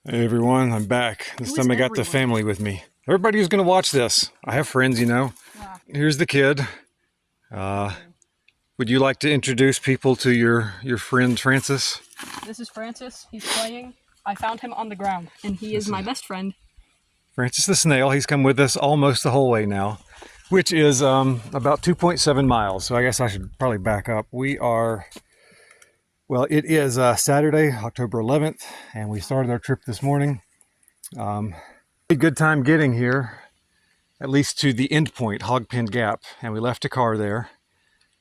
Hey everyone, I'm back. This time I got the family with me. Everybody who's going to watch this. I have friends, you know. Here's the kid. Would you like to introduce people to your friend Francis? This is Francis. He's playing. I found him on the ground, and he is my best friend. Francis the snail. He's come with us almost the whole way now, which is about 2.7 miles. So I guess I should probably back up. It is Saturday, October 11th, and we started our trip this morning. A good time getting here, at least to the end point, Hogpen Gap, and we left a car there.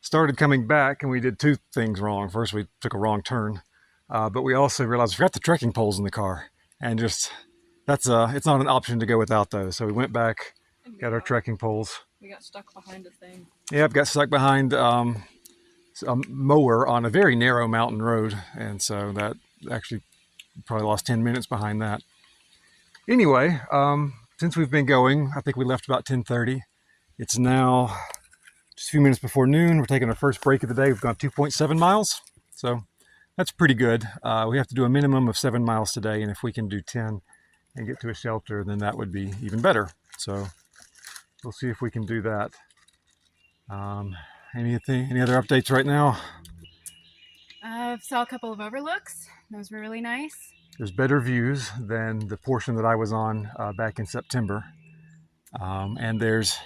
Started coming back, and we did two things wrong. First, we took a wrong turn, but we also realized we forgot the trekking poles in the car, and it's not an option to go without those. So we went back, got our trekking poles. We got stuck behind a thing. Yep, got stuck behind a mower on a very narrow mountain road, and so that actually probably lost 10 minutes behind that. Anyway, since we've been going, I think we left about 10:30. It's now just a few minutes before noon. We're taking our first break of the day. We've gone 2.7 miles, so that's pretty good. We have to do a minimum of 7 miles today, and if we can do 10 and get to a shelter, then that would be even better. So we'll see if we can do that. Any other updates right now? Saw a couple of overlooks. Those were really nice. There's better views than the portion that I was on back in September. And there's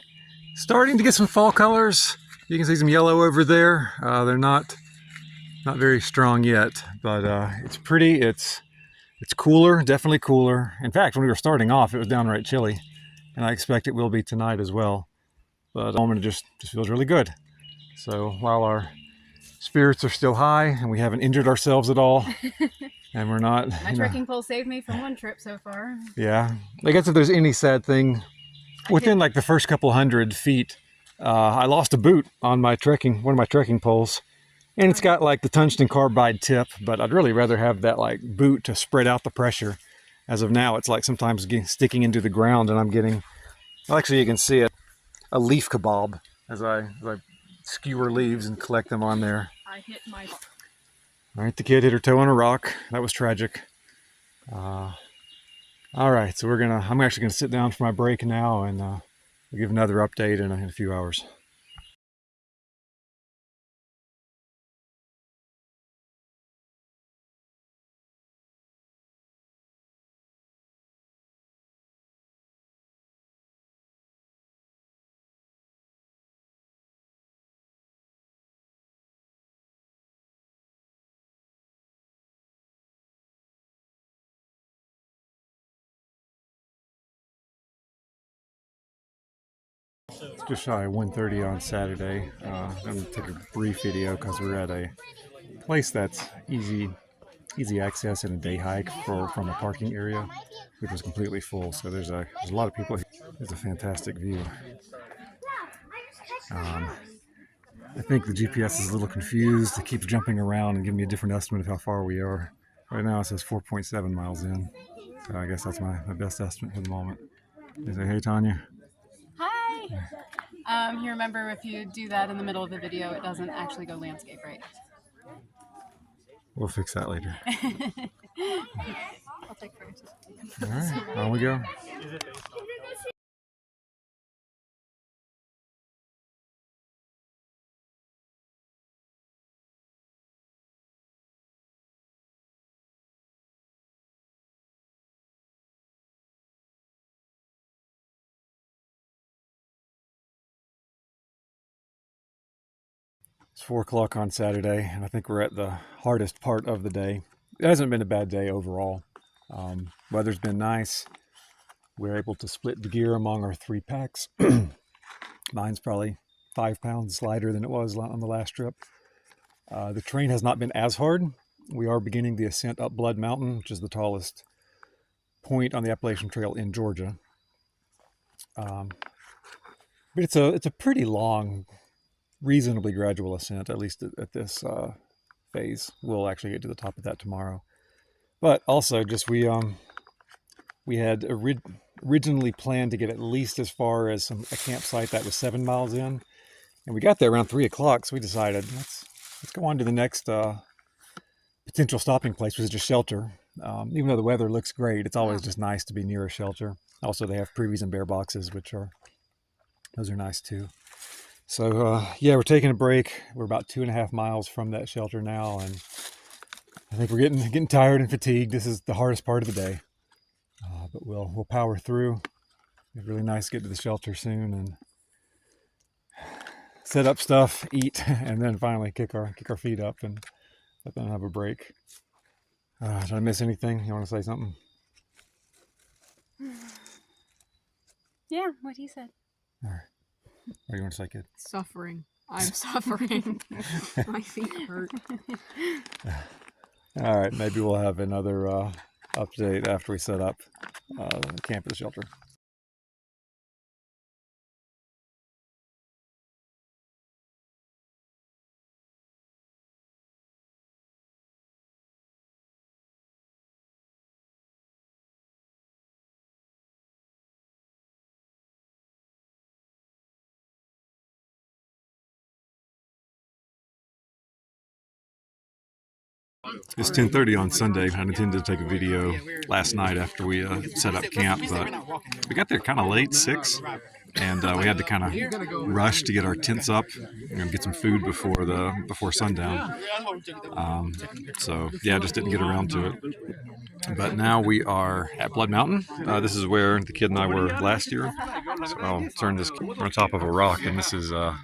starting to get some fall colors. You can see some yellow over there. They're not very strong yet, but it's pretty. It's cooler, definitely cooler. In fact, when we were starting off, it was downright chilly, and I expect it will be tonight as well. But at the moment, it just feels really good. So while our spirits are still high and we haven't injured ourselves at all, and we're not... My trekking pole saved me from one trip so far. Yeah. I guess if there's any sad thing, within like the first couple 100 feet, I lost a boot on one of my trekking poles. And it's got like the tungsten carbide tip, but I'd really rather have that like boot to spread out the pressure. As of now, it's like sometimes sticking into the ground, and I'm getting... Well, actually, you can see it. A leaf kebab as I skewer leaves and collect them on there. I hit my... All right, the kid hit her toe on a rock. That was tragic. All right, so I'm actually gonna sit down for my break now, and we'll give another update in a few hours. It's just shy of 1:30 on Saturday. I'm going to take a brief video because we're at a place that's easy access and a day hike from a parking area, which was completely full. So there's a lot of people here. It's a fantastic view. I think the GPS is a little confused. It keeps jumping around and giving me a different estimate of how far we are. Right now it says 4.7 miles in. So I guess that's my best estimate for the moment. Is it, hey Tanya? Hi! You remember if you do that in the middle of the video, it doesn't actually go landscape, right? We'll fix that later. I'll take Francis. All right, on we go. It's 4 o'clock on Saturday, and I think we're at the hardest part of the day. It hasn't been a bad day overall. Weather's been nice. We're able to split the gear among our 3 packs. Mine's probably 5 pounds lighter than it was on the last trip. The terrain has not been as hard. We are beginning the ascent up Blood Mountain, which is the tallest point on the Appalachian Trail in Georgia. But it's a pretty long, reasonably gradual ascent, at least at this phase. We'll actually get to the top of that tomorrow. But also, just we had originally planned to get at least as far as a campsite that was 7 miles in, and we got there around 3 o'clock. So we decided let's go on to the next potential stopping place, which is just shelter. Even though the weather looks great, it's always just nice to be near a shelter. Also, they have preevies and bear boxes, those are nice too. So yeah, we're taking a break. We're about 2.5 miles from that shelter now, and I think we're getting tired and fatigued. This is the hardest part of the day, but we'll power through. It's really nice to get to the shelter soon and set up stuff, eat, and then finally kick our feet up and let them have a break. Did I miss anything? You want to say something? Yeah, what he said. All right. What do you want to say, kid? Suffering. I'm suffering. My feet hurt. All right, maybe we'll have another update after we set up camp at the shelter. It's 10:30 on Sunday. I intended to take a video last night after we set up camp, but we got there kind of late, 6, and we had to kind of rush to get our tents up and get some food before sundown. So yeah, just didn't get around to it. But now we are at Blood Mountain. This is where the kid and I were last year. So I'll turn this. We're on top of a rock, and this is a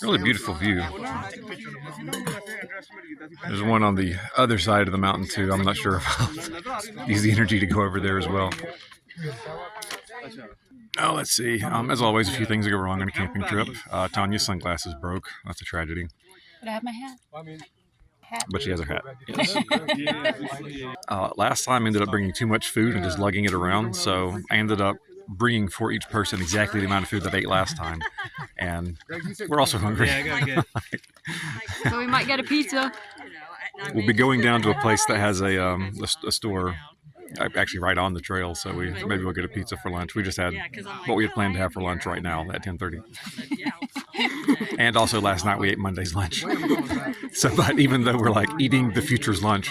really beautiful view. There's one on the other side of the mountain too. I'm not sure if I'll use the energy to go over there as well. Oh, let's see. As always, a few things that go wrong on a camping trip. Tanya's sunglasses broke. That's a tragedy. But I have my hat. But she has her hat. Yes. Last time I ended up bringing too much food and just lugging it around, so I ended up bringing for each person exactly the amount of food that they ate last time. And we're also hungry. So we might get a pizza. We'll be going down to a place that has a store actually right on the trail, so maybe we'll get a pizza for lunch. We just had what we had planned to have for lunch right now at 10:30. And also last night we ate Monday's lunch. So, but even though we're like eating the future's lunch,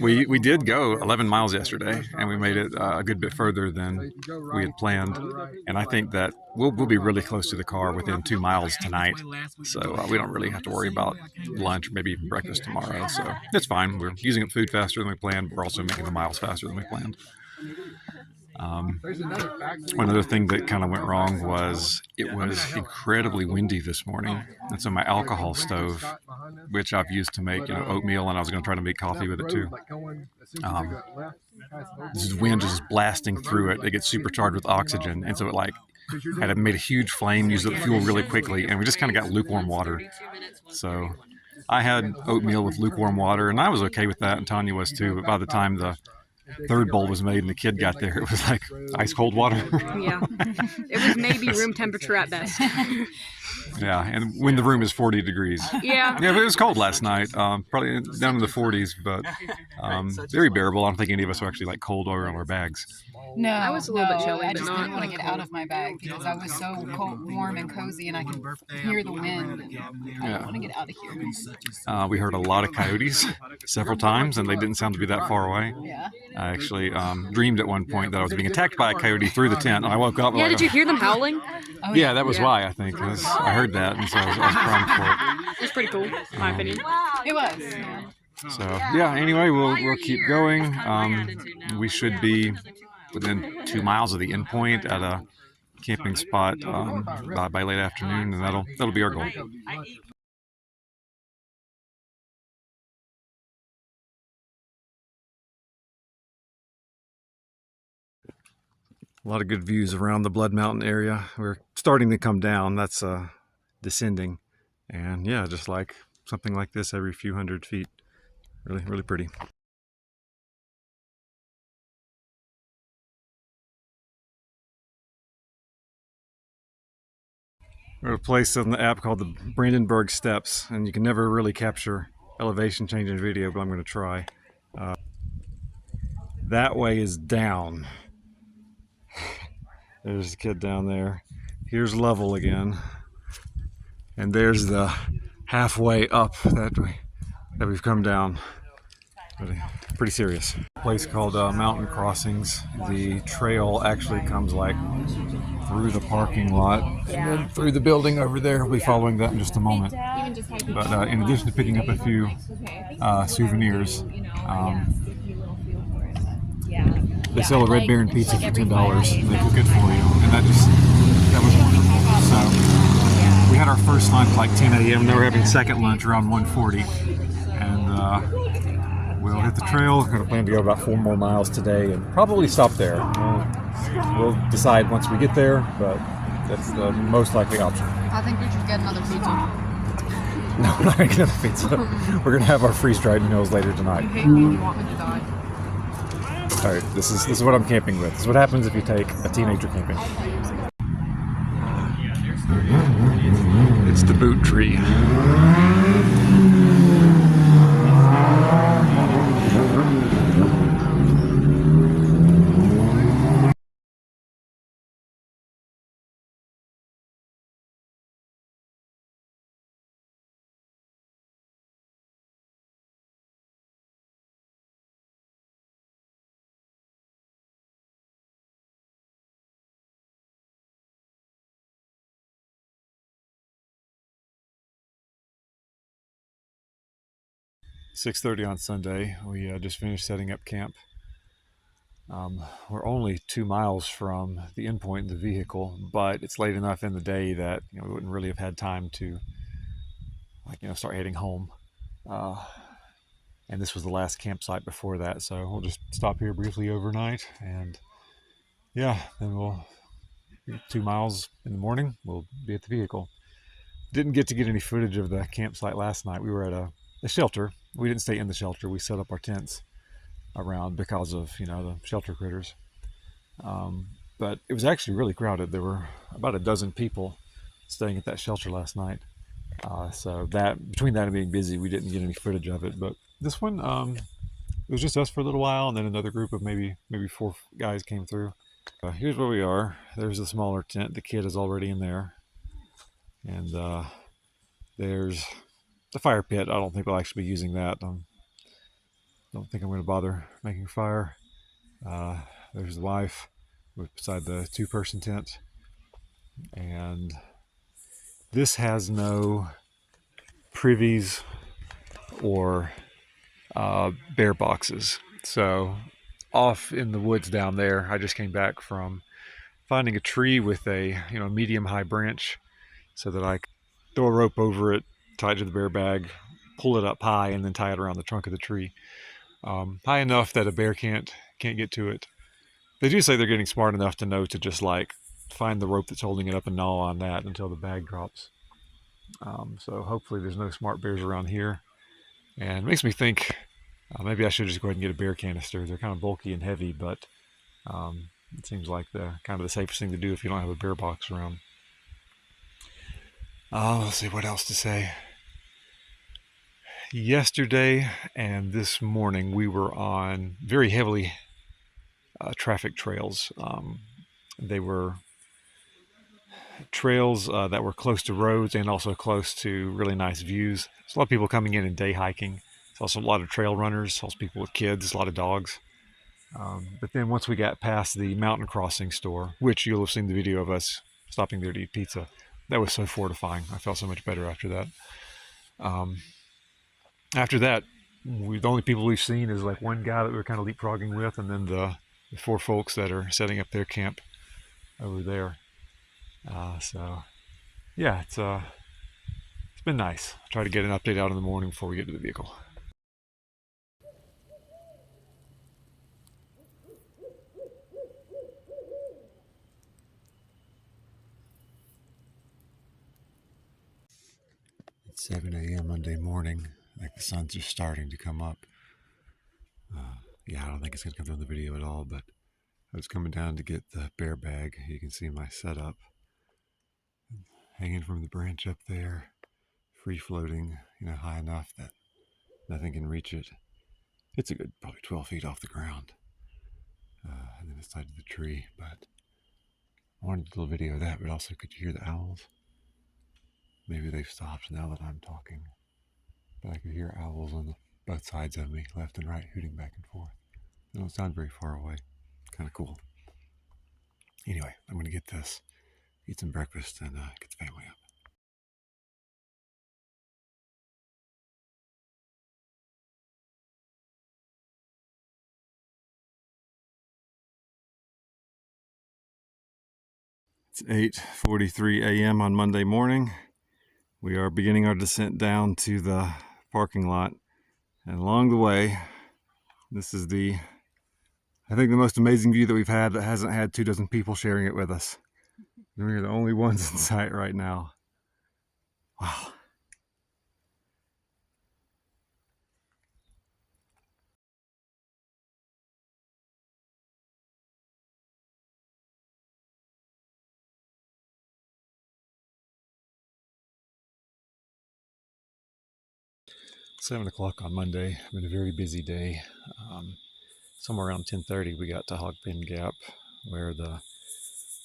we did go 11 miles yesterday, and we made it a good bit further than we had planned. And I think that we'll be really close to the car within 2 miles tonight. So we don't really have to worry about lunch or maybe even breakfast tomorrow. So it's fine. We're using up food faster than we planned. We're also making the miles faster than we planned. One other thing that kind of went wrong was it was incredibly windy this morning, and so my alcohol stove, which I've used to make oatmeal, and I was going to try to make coffee with it too, this wind is just blasting through it. It gets supercharged with oxygen, and so it had made a huge flame, used up fuel really quickly, and we just kind of got lukewarm water. So I had oatmeal with lukewarm water, and I was okay with that, and Tanya was too, but by the time the third bowl was made and the kid got there, it was like ice cold water. Yeah. It was maybe room temperature at best. Yeah, and when the room is 40 degrees. Yeah. Yeah, but it was cold last night, probably down in the 40s, but very bearable. I don't think any of us were actually like cold or on our bags. No, I was a little bit chilly, I but just not didn't want to get out of my bag because I was so cold, warm and cozy, and I could hear the wind. And I didn't want to get out of here. We heard a lot of coyotes several times, and they didn't sound to be that far away. Yeah. I actually dreamed at one point that I was being attacked by a coyote through the tent, and I woke up. Yeah, did you hear them howling? Oh, Yeah, that was Yeah. why, I think. 'Cause I heard that, and so I was primed for it. It was pretty cool, in my opinion. It was. Yeah. So yeah, anyway, we'll keep going. We should be within 2 miles of the end point at a camping spot by late afternoon, and that'll be our goal. A lot of good views around the Blood Mountain area. We're starting to come down. That's descending, and yeah, just like something like this every few hundred feet. Really, really pretty. We're at a place on the app called the Brandenburg Steps, and you can never really capture elevation change in video, but I'm going to try. That way is down. There's the kid down there. Here's level again. And there's the halfway up that we've come down. Pretty serious. Place called Mountain Crossings. The trail actually comes like through the parking lot and then through the building over there. We'll be following that in just a moment. But in addition to picking up a few souvenirs, they sell a Red Baron pizza for $10 and they cook it for you. And that was wonderful. So we had our first lunch like 10 a.m. They were having second lunch around 1:40. And we'll hit the trail. We're going to plan to go about 4 more miles today and probably stop there. We'll decide once we get there, but that's the most likely option. I think we should get another pizza. No, we're not going to get another pizza. We're going to have our freeze-dried meals later tonight. You hate me, you want me to die. All right, this is what I'm camping with. This is what happens if you take a teenager camping. It's the boot tree. 6:30 on Sunday. We just finished setting up camp. We're only 2 miles from the endpoint in the vehicle, but it's late enough in the day that we wouldn't really have had time to start heading home. And this was the last campsite before that, so we'll just stop here briefly overnight, and yeah, then we'll 2 miles in the morning. We'll be at the vehicle. Didn't get any footage of the campsite last night. We were at a shelter. We didn't stay in the shelter. We set up our tents around because of the shelter critters. But it was actually really crowded. There were about a dozen people staying at that shelter last night. So that between that and being busy, we didn't get any footage of it. But this one, it was just us for a little while, and then another group of maybe 4 guys came through. Here's where we are. There's the smaller tent. The kid is already in there, and there's the fire pit. I don't think we'll actually be using that. Don't think I'm going to bother making fire. There's the wife beside the 2-person tent, and this has no privies or bear boxes. So off in the woods down there, I just came back from finding a tree with a medium high branch so that I could throw a rope over it, tie it to the bear bag, pull it up high, and then tie it around the trunk of the tree, high enough that a bear can't get to it. They do say they're getting smart enough to know to just find the rope that's holding it up and gnaw on that until the bag drops. So hopefully there's no smart bears around here. And it makes me think maybe I should just go ahead and get a bear canister. They're kind of bulky and heavy, but it seems like the safest thing to do if you don't have a bear box around. Let's see what else to say. Yesterday and this morning we were on very heavily traffic trails. They were trails that were close to roads and also close to really nice views. There's a lot of people coming in and day hiking. There's also a lot of trail runners, also people with kids, a lot of dogs. But then once we got past the Mountain Crossing store, which you'll have seen the video of us stopping there to eat pizza, that was so fortifying. I felt so much better after that. After that, the only people we've seen is one guy that we were kind of leapfrogging with, and then the 4 folks that are setting up their camp over there. So yeah, it's been nice. I'll try to get an update out in the morning before we get to the vehicle. It's 7 a.m. Monday morning. The sun's just starting to come up. Yeah, I don't think it's going to come through in the video at all, but I was coming down to get the bear bag. You can see my setup hanging from the branch up there, free floating, high enough that nothing can reach it. It's a good probably 12 feet off the ground, and then it's tied to the tree. But I wanted a little video of that, but also could you hear the owls? Maybe they've stopped now that I'm talking, but I could hear owls in the both sides of me, left and right, hooting back and forth. They don't sound very far away. Kind of cool. Anyway, I'm going to get this, eat some breakfast, and get the family up. It's 8:43 a.m. on Monday morning. We are beginning our descent down to the parking lot. And along the way, this is I think the most amazing view that we've had that hasn't had 24 people sharing it with us. We're the only ones in sight right now. Wow. It's 7 o'clock on Monday. It's been a very busy day. Somewhere around 10:30 we got to Hogpen Gap where the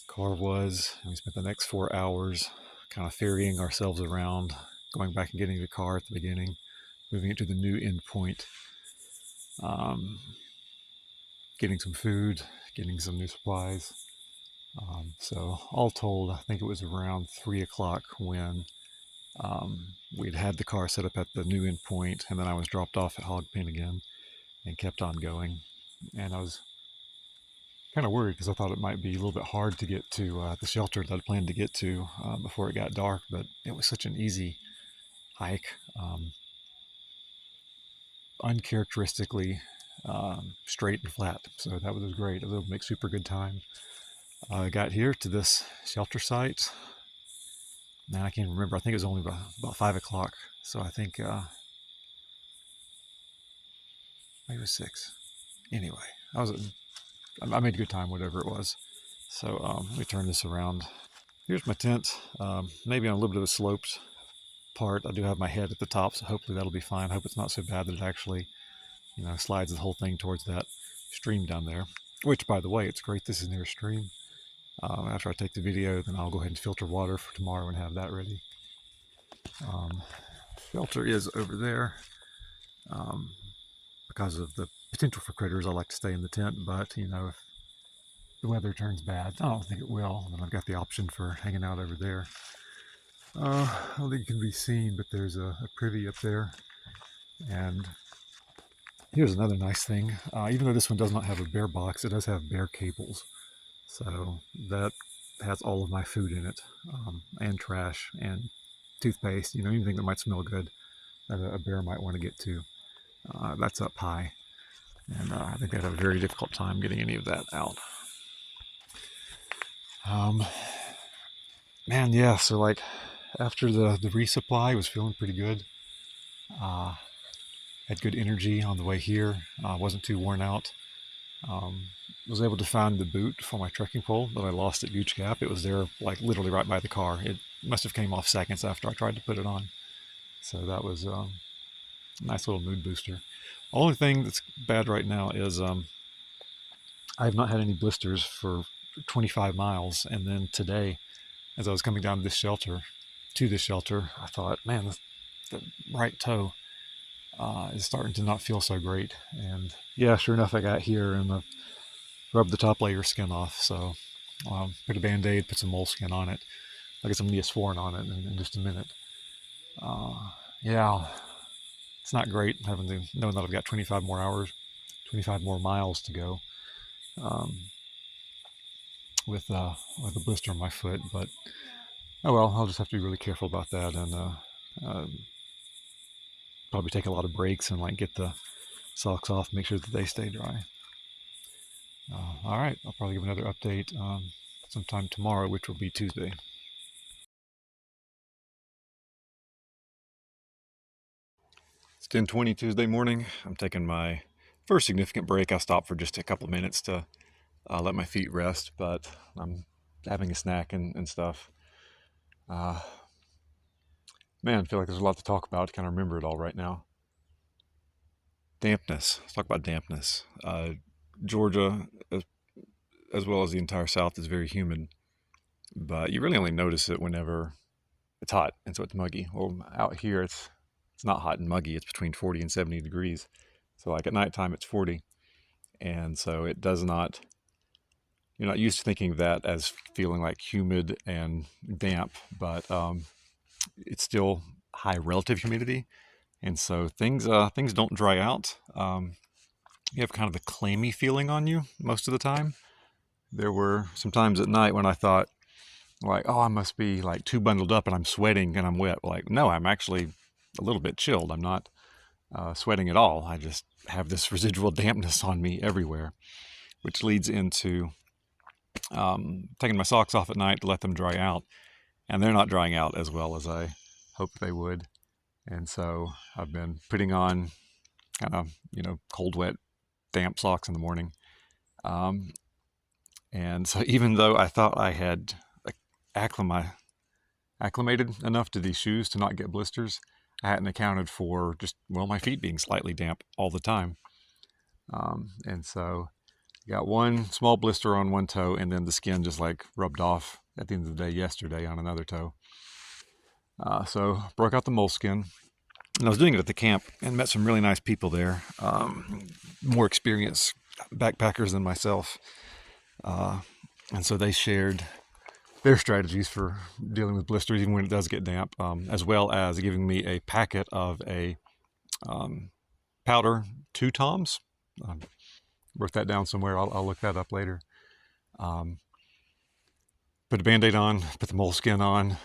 car was, and we spent the next 4 hours kind of ferrying ourselves around, going back and getting the car at the beginning, moving it to the new end point, getting some food, getting some new supplies. So all told, I think it was around 3 o'clock when we'd had the car set up at the new end point, and then I was dropped off at Hogpen again and kept on going. And I was kind of worried because I thought it might be a little bit hard to get to the shelter that I planned to get to before it got dark, but it was such an easy hike, uncharacteristically straight and flat. So that was great. It would make super good time. I got here to this shelter site. Man, I can't remember. I think it was only about 5 o'clock. So I think maybe it was 6. Anyway, I made a good time, whatever it was. So let me turn this around. Here's my tent. Maybe on a little bit of a sloped part. I do have my head at the top, so hopefully that'll be fine. I hope it's not so bad that it actually, slides the whole thing towards that stream down there. Which, by the way, it's great this is near a stream. After I take the video, then I'll go ahead and filter water for tomorrow and have that ready. Shelter is over there. Because of the potential for critters, I like to stay in the tent, but, if the weather turns bad, I don't think it will, then I've got the option for hanging out over there. I don't think it can be seen, but there's a privy up there. And here's another nice thing. Even though this one does not have a bear box, it does have bear cables. So that has all of my food in it, and trash and toothpaste, anything that might smell good that a bear might want to get to. That's up high. And I think they'd have a very difficult time getting any of that out. Man, yeah, so like after the resupply, was feeling pretty good. Had good energy on the way here. Wasn't too worn out. Was able to find the boot for my trekking pole that I lost at Gooch Gap. It was there, like literally right by the car. It must have came off seconds after I tried to put it on. So that was a nice little mood booster. Only thing that's bad right now is I have not had any blisters for 25 miles. And then today, as I was coming down to this shelter, I thought, man, the right toe is starting to not feel so great. And yeah, sure enough, I got here and rubbed the top layer of skin off. So put a Band-Aid, put some moleskin on it. I'll get some Neosporin on it in just a minute. Yeah, it's not great having to know that I've got 25 more miles to go with a blister on my foot. But oh well, I'll just have to be really careful about that and probably take a lot of breaks and like get the socks off, make sure that they stay dry. All right, I'll probably give another update sometime tomorrow, which will be Tuesday. It's 10:20 Tuesday morning. I'm taking my first significant break. I stopped for just a couple of minutes to let my feet rest, but I'm having a snack and stuff. Man, I feel like there's a lot to talk about. Can't remember it all right now. Dampness. Let's talk about dampness. Georgia, as well as the entire South, is very humid, but you really only notice it whenever it's hot and so it's muggy. Well, out here it's it's not hot and muggy. It's between 40 and 70 degrees. So like at nighttime, it's 40. And so it does not, you're not used to thinking of that as feeling like humid and damp, but it's still high relative humidity. And so things don't dry out. You have kind of the clammy feeling on you most of the time. There were some times at night when I thought, like, oh, I must be like too bundled up and I'm sweating and I'm wet. Like, no, I'm actually a little bit chilled. I'm not sweating at all. I just have this residual dampness on me everywhere, which leads into taking my socks off at night to let them dry out. And they're not drying out as well as I hoped they would. And so I've been putting on kind of, cold, wet, damp socks in the morning. And so even though I thought I had acclimated enough to these shoes to not get blisters, I hadn't accounted for just, my feet being slightly damp all the time. And so got one small blister on one toe, and then the skin just like rubbed off at the end of the day yesterday on another toe. So broke out the moleskin. And I was doing it at the camp and met some really nice people there, more experienced backpackers than myself. And so they shared their strategies for dealing with blisters even when it does get damp, as well as giving me a packet of a powder 2 Toms. Wrote that down somewhere. I'll look that up later. Put a Band-Aid on, put the moleskin on,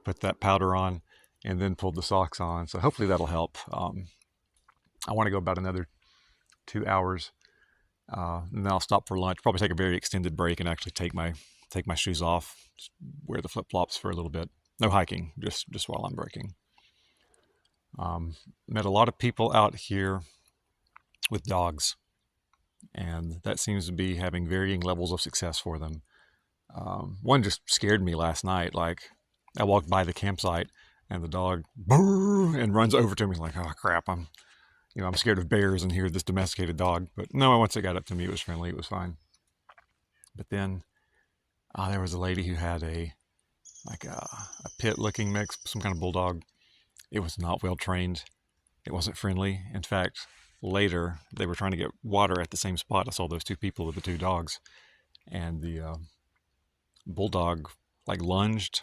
put that powder on, and then pulled the socks on. So hopefully that'll help. I want to go about another 2 hours, and then I'll stop for lunch. Probably take a very extended break and actually take my shoes off, just wear the flip-flops for a little bit. No hiking, just while I'm breaking. Met a lot of people out here with dogs, and that seems to be having varying levels of success for them. One just scared me last night. Like, I walked by the campsite and the dog and runs over to me like, oh crap, I'm scared of bears and here's this domesticated dog. But no, once it got up to me, it was friendly, it was fine. But then there was a lady who had a pit looking mix, some kind of bulldog. It was not well trained. It wasn't friendly. In fact, later they were trying to get water at the same spot. I saw those 2 people with the 2 dogs, and the bulldog lunged,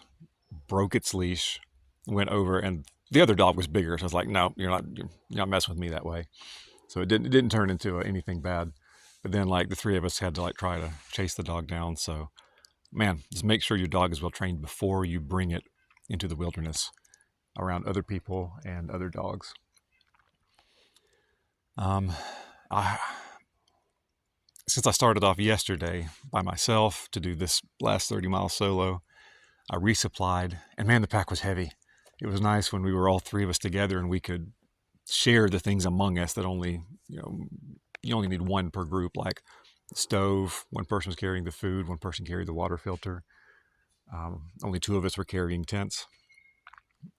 broke its leash, went over, and the other dog was bigger. So I was like, no, you're not messing with me that way. So it didn't turn into anything bad. But then the 3 of us had to try to chase the dog down. So man, just make sure your dog is well trained before you bring it into the wilderness around other people and other dogs. Since I started off yesterday by myself to do this last 30 miles solo, I resupplied, and man, the pack was heavy. It was nice when we were all 3 of us together and we could share the things among us that only, you only need 1 per group, like the stove. 1 person was carrying the food, 1 person carried the water filter. Only 2 of us were carrying tents.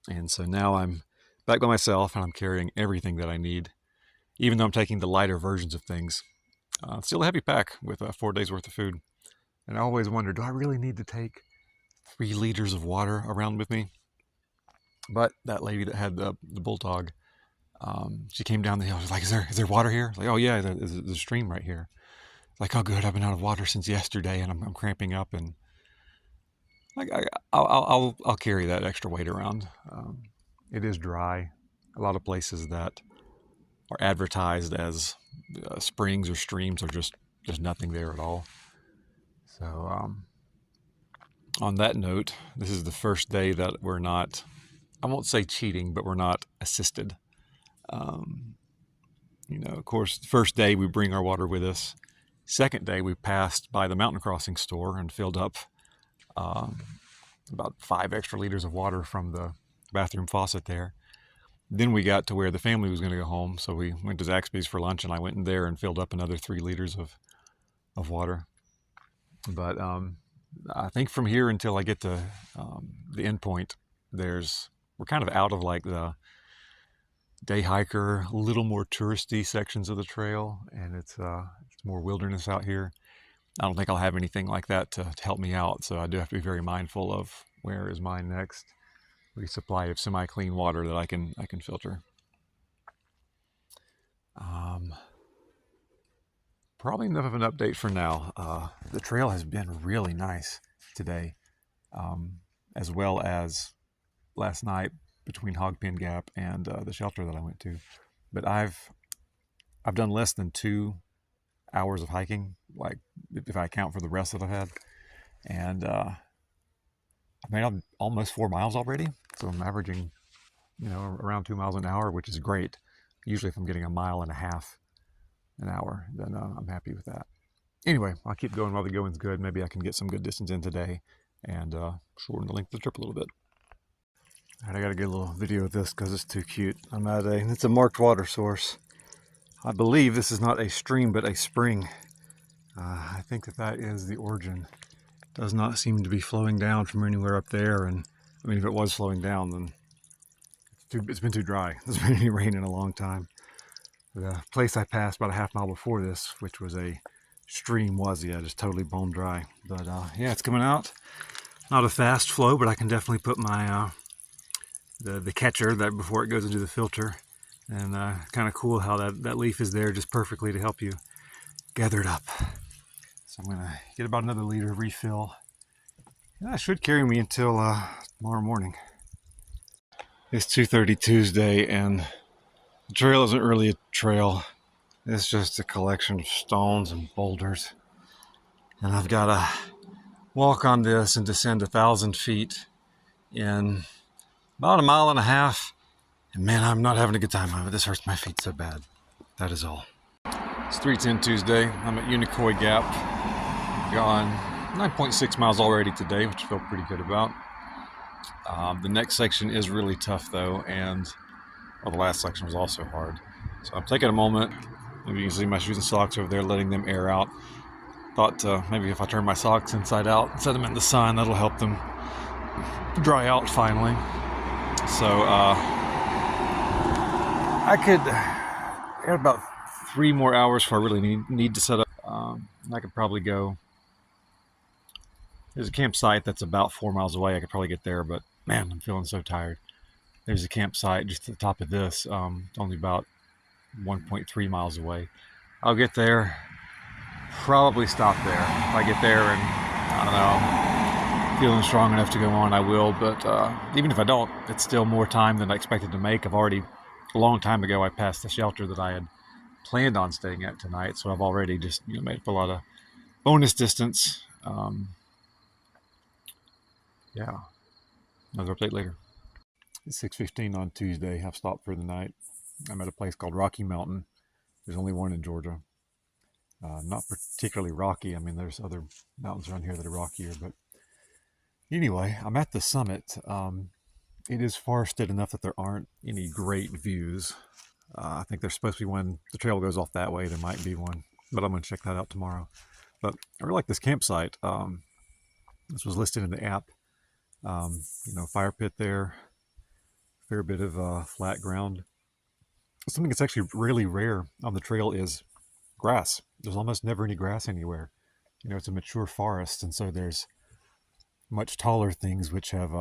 And so now I'm back by myself and I'm carrying everything that I need, even though I'm taking the lighter versions of things. Still a heavy pack with 4 days worth of food. And I always wonder, do I really need to take 3 liters of water around with me? But that lady that had the bulldog, she came down the hill. She's like, is there water here? I was like, oh yeah, there's a stream right here. Like, oh good, I've been out of water since yesterday and I'm cramping up, and I'll carry that extra weight around. It is dry. A lot of places that are advertised as springs or streams are just nothing there at all. So on that note, this is the first day that we're not, I won't say cheating, but we're not assisted. Of course, the first day we bring our water with us. Second day we passed by the mountain crossing store and filled up about 5 extra liters of water from the bathroom faucet there. Then we got to where the family was going to go home, so we went to Zaxby's for lunch, and I went in there and filled up another 3 liters of water. But I think from here until I get to the end point, we're kind of out of the day hiker, a little more touristy sections of the trail, and it's more wilderness out here. I don't think I'll have anything like that to help me out, so I do have to be very mindful of where is my next resupply of semi-clean water that I can filter. Probably enough of an update for now. The trail has been really nice today, as well as last night between Hogpen Gap and the shelter that I went to. But I've done less than 2 hours of hiking, like if I account for the rest that I've had, and I've made almost 4 miles already. So I'm averaging, around 2 miles an hour, which is great. Usually, if I'm getting 1.5 miles an hour, then I'm happy with that. Anyway, I'll keep going while the going's good. Maybe I can get some good distance in today and shorten the length of the trip a little bit. All right, I gotta get a little video of this because it's too cute. It's a marked water source. I believe this is not a stream, but a spring. I think that is the origin. Does not seem to be flowing down from anywhere up there. And I mean, if it was flowing down, then it's been too dry. There's been any rain in a long time. The place I passed about a half mile before this, which was a stream, just totally bone dry. But yeah, it's coming out. Not a fast flow, but I can definitely put my the catcher that before it goes into the filter. And kind of cool how that leaf is there just perfectly to help you gather it up. So I'm gonna get about another liter refill. And that should carry me until tomorrow morning. It's 2:30 Tuesday, and the trail isn't really a trail. It's just a collection of stones and boulders. And I've got to walk on this and descend 1,000 feet in about 1.5 miles. And man, I'm not having a good time of it. This hurts my feet so bad. That is all. It's 3:10 Tuesday. I'm at Unicoi Gap. Gone 9.6 miles already today, which I feel pretty good about. The next section is really tough though, and the last section was also hard. So I'm taking a moment. Maybe you can see my shoes and socks over there, letting them air out. Thought maybe if I turn my socks inside out and set them in the sun, that'll help them dry out finally. So I could add about 3 more hours before I really need to set up. I could probably go. There's a campsite that's about 4 miles away. I could probably get there, but man, I'm feeling so tired. There's a campsite just at the top of this, only about 1.3 miles away. I'll get there, probably stop there. If I get there and, I don't know, feeling strong enough to go on, I will. But even if I don't, it's still more time than I expected to make. A long time ago, I passed the shelter that I had planned on staying at tonight, so I've already just made up a lot of bonus distance. Yeah, another update later. It's 6:15 on Tuesday. I've stopped for the night. I'm at a place called Rocky Mountain. There's only one in Georgia. Not particularly rocky. I mean, there's other mountains around here that are rockier, but anyway, I'm at the summit. It is forested enough that there aren't any great views. I think there's supposed to be one. The trail goes off that way. There might be one, but I'm going to check that out tomorrow. But I really like this campsite. This was listed in the app. Fire pit there, fair bit of flat ground. Something that's actually really rare on the trail is grass. There's almost never any grass anywhere. It's a mature forest, and so there's much taller things which have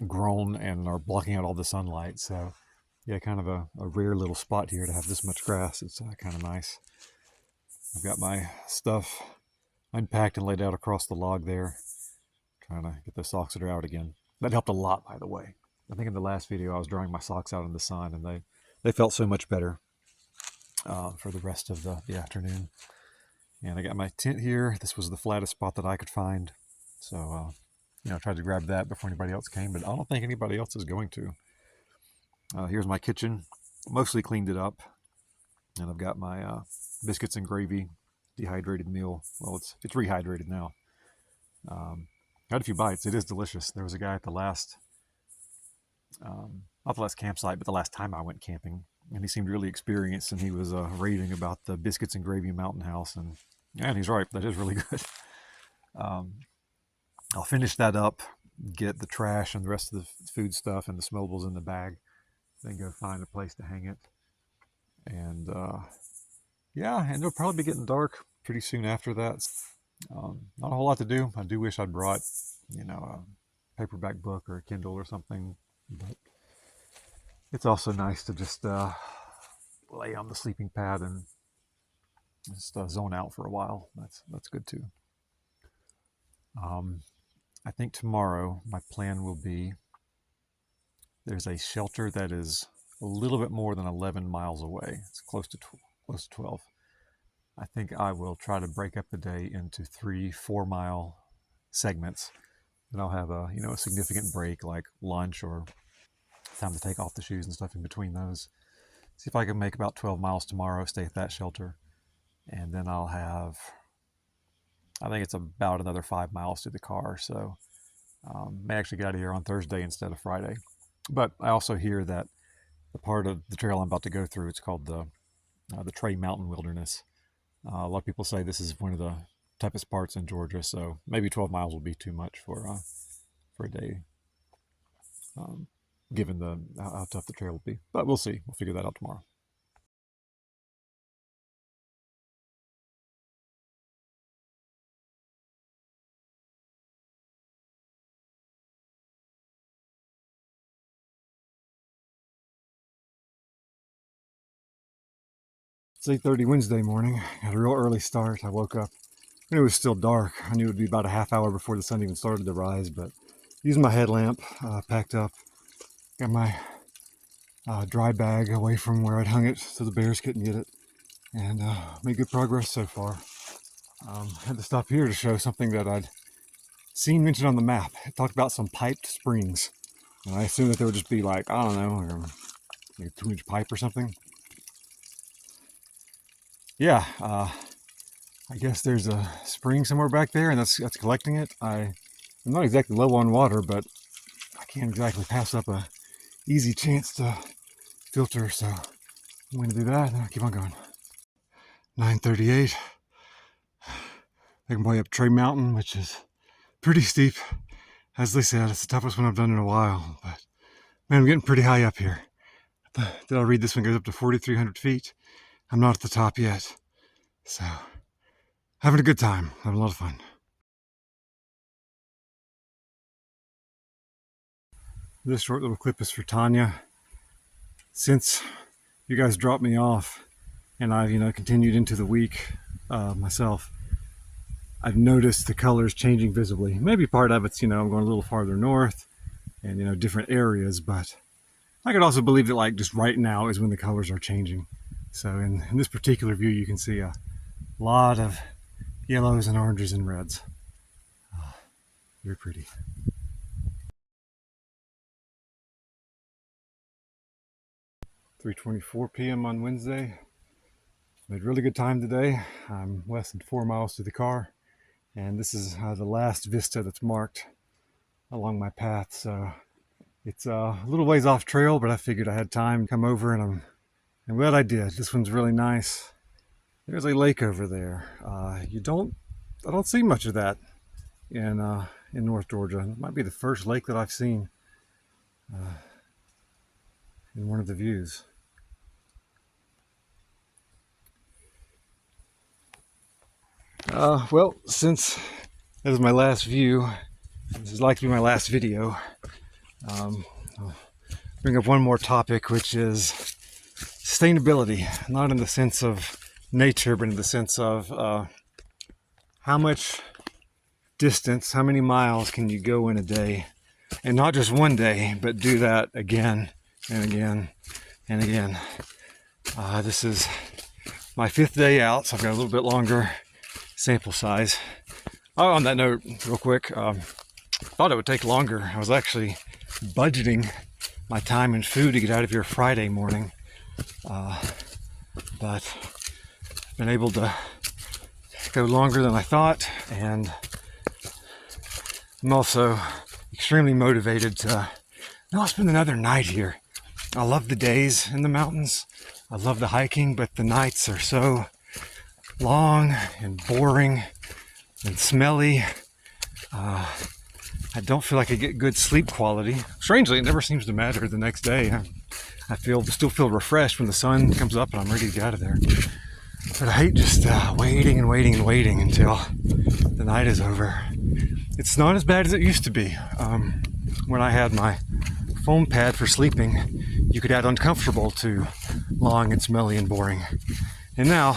grown and are blocking out all the sunlight. So yeah, kind of a rare little spot here to have this much grass. It's kind of nice. I've got my stuff unpacked and laid out across the log there, trying to get the socks that are out again. That helped a lot, by the way. I think in the last video I was drying my socks out in the sun, and they felt so much better for the rest of the afternoon. And I got my tent here. This was the flattest spot that I could find. So, I tried to grab that before anybody else came, but I don't think anybody else is going to. Here's my kitchen. Mostly cleaned it up. And I've got my biscuits and gravy dehydrated meal. Well, it's rehydrated now. Had a few bites. It is delicious. There was a guy at the last, not the last campsite, but the last time I went camping, and he seemed really experienced, and he was raving about the biscuits and gravy mountain house, and he's right. That is really good. I'll finish that up, get the trash and the rest of the food stuff and the smokables in the bag, then go find a place to hang it. And and it'll probably be getting dark pretty soon after that. Not a whole lot to do. I do wish I'd brought, a paperback book or a Kindle or something, but it's also nice to just lay on the sleeping pad and just zone out for a while. That's good too. I think tomorrow my plan will be, there's a shelter that is a little bit more than 11 miles away. It's close to 12. I think I will try to break up the day into 3-4 mile segments. And I'll have a significant break like lunch or time to take off the shoes and stuff in between those. See if I can make about 12 miles tomorrow, stay at that shelter. And then I'll have, I think it's about another 5 miles to the car. So may actually get out of here on Thursday instead of Friday. But I also hear that the part of the trail I'm about to go through, it's called the Tray Mountain Wilderness. A lot of people say this is one of the toughest parts in Georgia, so maybe 12 miles will be too much for a day, given how tough the trail will be. But we'll see. We'll figure that out tomorrow. It's 8:30 Wednesday morning. Got a real early start. I woke up when it was still dark. I knew it would be about a half hour before the sun even started to rise, but using my headlamp, packed up, got my dry bag away from where I'd hung it so the bears couldn't get it, and made good progress so far. Had to stop here to show something that I'd seen mentioned on the map. It talked about some piped springs, and I assumed that there would just be like, I don't know, like a 2-inch pipe or something. Yeah, I guess there's a spring somewhere back there, and that's collecting it. I'm not exactly low on water, but I can't exactly pass up a easy chance to filter, so I'm going to do that, and I'll keep on going. 9:38. Making my way up Tray Mountain, which is pretty steep. As they said, it's the toughest one I've done in a while, but man, I'm getting pretty high up here. Did I read this one goes up to 4,300 feet? I'm not at the top yet, so having a good time, having a lot of fun. This short little clip is for Tanya. Since you guys dropped me off and I've continued into the week myself, I've noticed the colors changing visibly. Maybe part of it's I'm going a little farther north and different areas, but I could also believe that like just right now is when the colors are changing. So in this particular view, you can see a lot of yellows and oranges and reds. Very pretty. .3:24 p.m. on Wednesday. Made really good time today. I'm less than 4 miles to the car, and this is the last vista that's marked along my path. So it's a little ways off trail, but I figured I had time to come over, and I'm glad I did. This one's really nice. There's a lake over there. I don't see much of that in North Georgia. It might be the first lake that I've seen in one of the views. Well, since that is my last view, this is likely to be my last video. I'll bring up one more topic, which is sustainability, not in the sense of nature, but in the sense of how much distance, how many miles can you go in a day, and not just one day, but do that again and again and again. This is my 5th day out, so I've got a little bit longer sample size. Oh, on that note, real quick, thought it would take longer. I was actually budgeting my time and food to get out of here Friday morning, but I've been able to go longer than I thought, and I'm also extremely motivated to spend another night here. I love the days in the mountains, I love the hiking, but the nights are so long and boring and smelly. I don't feel like I get good sleep quality. Strangely, it never seems to matter the next day. I still feel refreshed when the sun comes up and I'm ready to get out of there. But I hate just waiting and waiting and waiting until the night is over. It's not as bad as it used to be. When I had my foam pad for sleeping, you could add uncomfortable to long and smelly and boring. And now,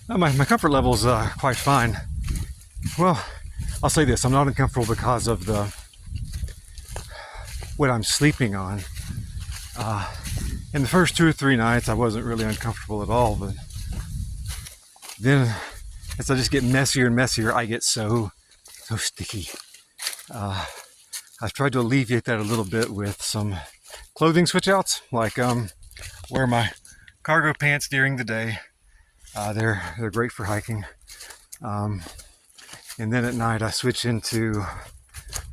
my comfort level is quite fine. Well, I'll say this, I'm not uncomfortable because of what I'm sleeping on. In the first 2 or 3 nights, I wasn't really uncomfortable at all, but then as I just get messier and messier, I get so sticky. I've tried to alleviate that a little bit with some clothing switch outs, like wear my cargo pants during the day. They're great for hiking. And then at night I switch into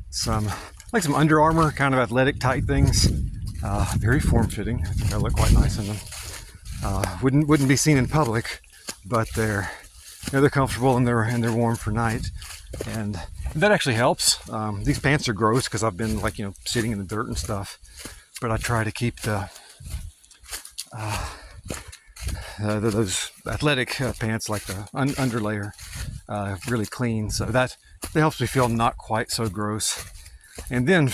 some Under Armour kind of athletic tight things. Very form-fitting. I think I look quite nice in them. Wouldn't be seen in public, but they're comfortable and they're warm for night, and that actually helps. These pants are gross because I've been sitting in the dirt and stuff, but I try to keep those athletic pants, like the underlayer, really clean, so that helps me feel not quite so gross. And then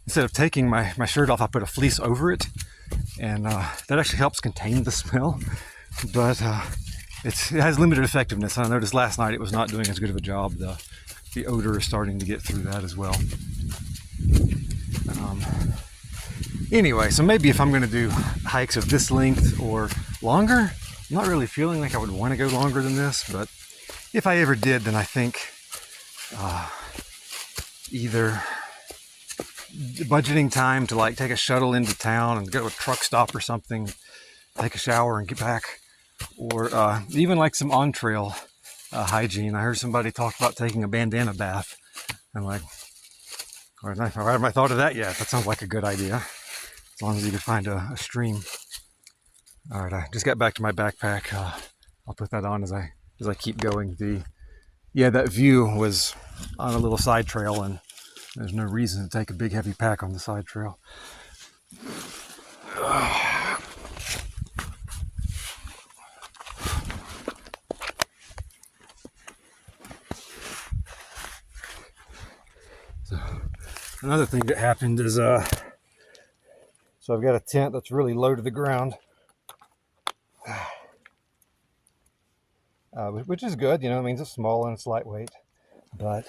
instead of taking my shirt off, I put a fleece over it, and that actually helps contain the smell, but it has limited effectiveness. I noticed last night it was not doing as good of a job. The odor is starting to get through that as well. Anyway, so maybe if I'm going to do hikes of this length or longer, I'm not really feeling like I would want to go longer than this, but if I ever did, then I think either budgeting time to take a shuttle into town and go to a truck stop or something, take a shower and get back, or even some on-trail hygiene. I heard somebody talk about taking a bandana bath. I'm like, why haven't I thought of that yet? That sounds like a good idea, as long as you can find a stream. All right, I just got back to my backpack. I'll put that on as I keep going. That view was on a little side trail, and there's no reason to take a big heavy pack on the side trail. So another thing that happened is so I've got a tent that's really low to the ground, which is good. It means it's small and it's lightweight, but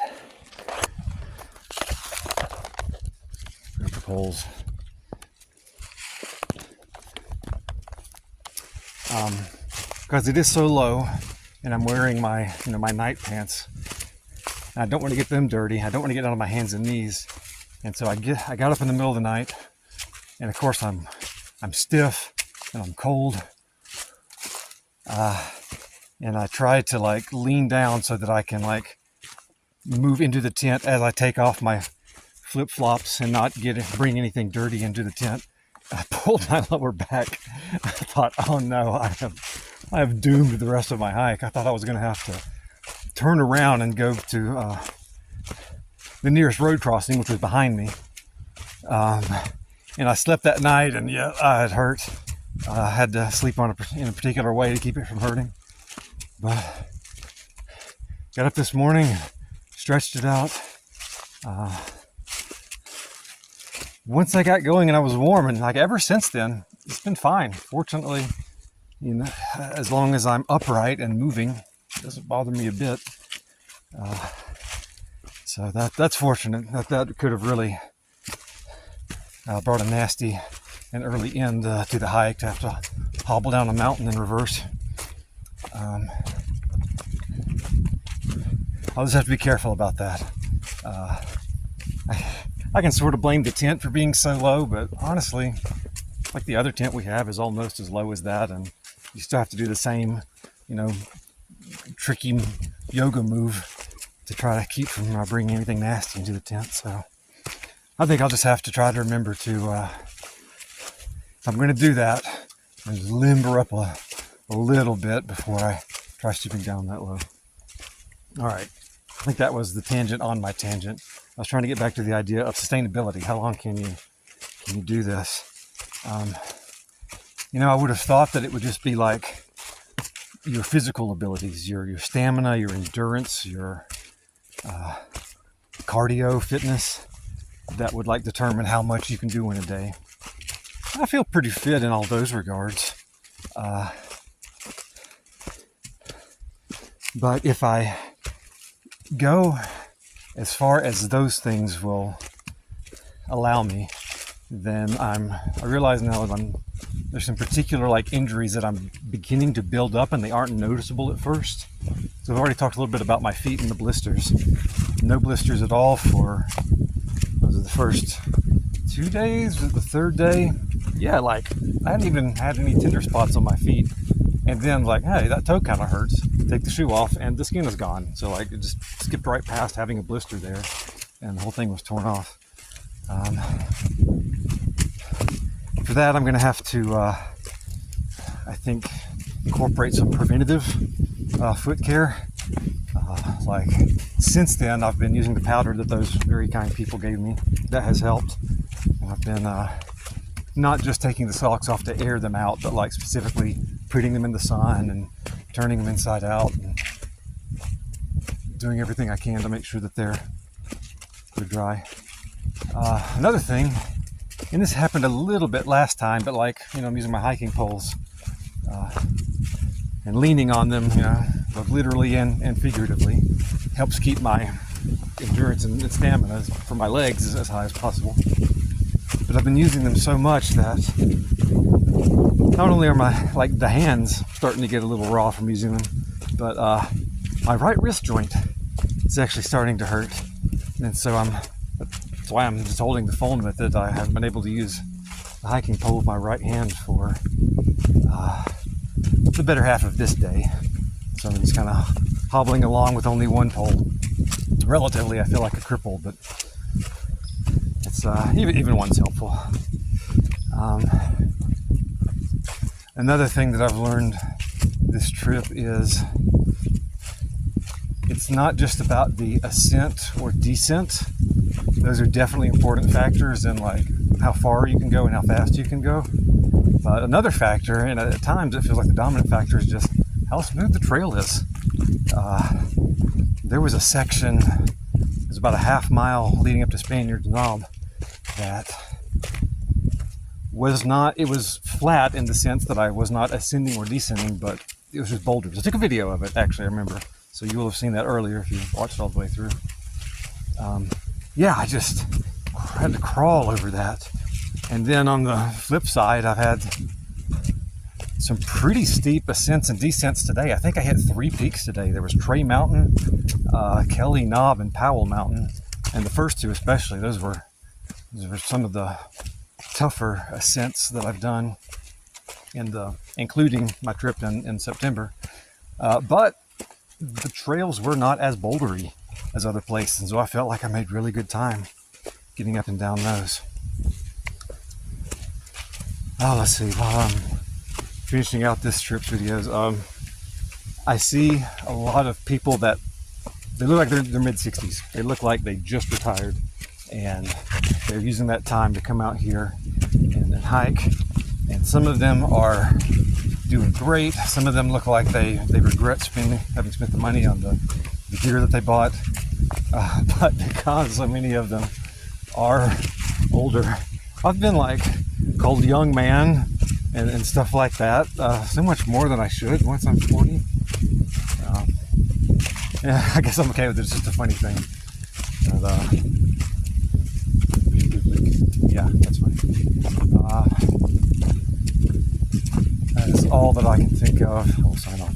holes. Because it is so low, and I'm wearing my my night pants. I don't want to get them dirty. I don't want to get out of my hands and knees, and so I got up in the middle of the night, and of course I'm stiff and I'm cold, and I tried to lean down so that I can move into the tent as I take off my flip-flops and not bring anything dirty into the tent. I pulled my lower back. I thought, oh no, I have doomed the rest of my hike. I thought I was going to have to turn around and go to the nearest road crossing, which was behind me. And I slept that night, and it hurt. I had to sleep in a particular way to keep it from hurting. But got up this morning, stretched it out. Once I got going and I was warm, and ever since then, it's been fine. Fortunately, as long as I'm upright and moving, it doesn't bother me a bit. So that's fortunate. That could have really brought a nasty and early end to the hike, to have to hobble down a mountain in reverse. I'll just have to be careful about that. I can sort of blame the tent for being so low, but honestly, the other tent we have is almost as low as that, and you still have to do the same, tricky yoga move to try to keep from bringing anything nasty into the tent. So I think I'll just have to try to remember to, if I'm going to do that, and just limber up a little bit before I try stooping down that low. All right. I think that was the tangent on my tangent. I was trying to get back to the idea of sustainability. How long can you do this? I would have thought that it would just be your physical abilities, your stamina, your endurance, your cardio, fitness, that would determine how much you can do in a day. I feel pretty fit in all those regards. But if I go as far as those things will allow me, then I realize now that there's some particular like injuries that I'm beginning to build up, and they aren't noticeable at first. So I've already talked a little bit about my feet and the blisters. No blisters at all for the first 2 days. The third day, yeah, like I hadn't even had any tender spots on my feet. And then like, hey, that toe kind of hurts. Take the shoe off and the skin is gone. So like it just skipped right past having a blister there, and the whole thing was torn off. For that, I'm going to have to, I think, incorporate some preventative foot care. Like since then, I've been using the powder that those very kind people gave me. That has helped. And I've been not just taking the socks off to air them out, but like specifically putting them in the sun and turning them inside out and doing everything I can to make sure that they're dry. Another thing, and this happened a little bit last time, but like, I'm using my hiking poles and leaning on them, both literally and figuratively, helps keep my endurance and stamina for my legs as high as possible. But I've been using them so much that not only are the hands starting to get a little raw from using them, but my right wrist joint is actually starting to hurt. And so that's why I'm just holding the phone with it. I haven't been able to use the hiking pole with my right hand for the better half of this day. So I'm just kind of hobbling along with only one pole. Relatively, I feel like a cripple, but it's even one's helpful. Another thing that I've learned this trip is it's not just about the ascent or descent. Those are definitely important factors in like how far you can go and how fast you can go. But another factor, and at times it feels like the dominant factor, is just how smooth the trail is. There was a section, it was about a half mile leading up to Spaniard's Knob, that it was flat in the sense that I was not ascending or descending, but it was just boulders. I took a video of it, actually, I remember. So you will have seen that earlier if you watched all the way through. I just had to crawl over that. And then on the flip side, I've had some pretty steep ascents and descents today. I think I hit 3 peaks today. There was Tray Mountain, Kelly Knob, and Powell Mountain. And the first two especially, those were some of the tougher ascents that I've done, including my trip in September. But the trails were not as bouldery as other places, and so I felt like I made really good time getting up and down those. Let's see, while I'm finishing out this trip's videos, I see a lot of people that they look like they're mid-60s. They look like they just retired, and they're using that time to come out here and hike. And some of them are doing great. Some of them look like they regret having spent the money on the gear that they bought. But because so many of them are older, I've been like called young man and stuff like that, so much more than I should once I'm 40. I guess I'm okay with it. It's just a funny thing. But, yeah, that's funny. That is all that I can think of. I'll sign off.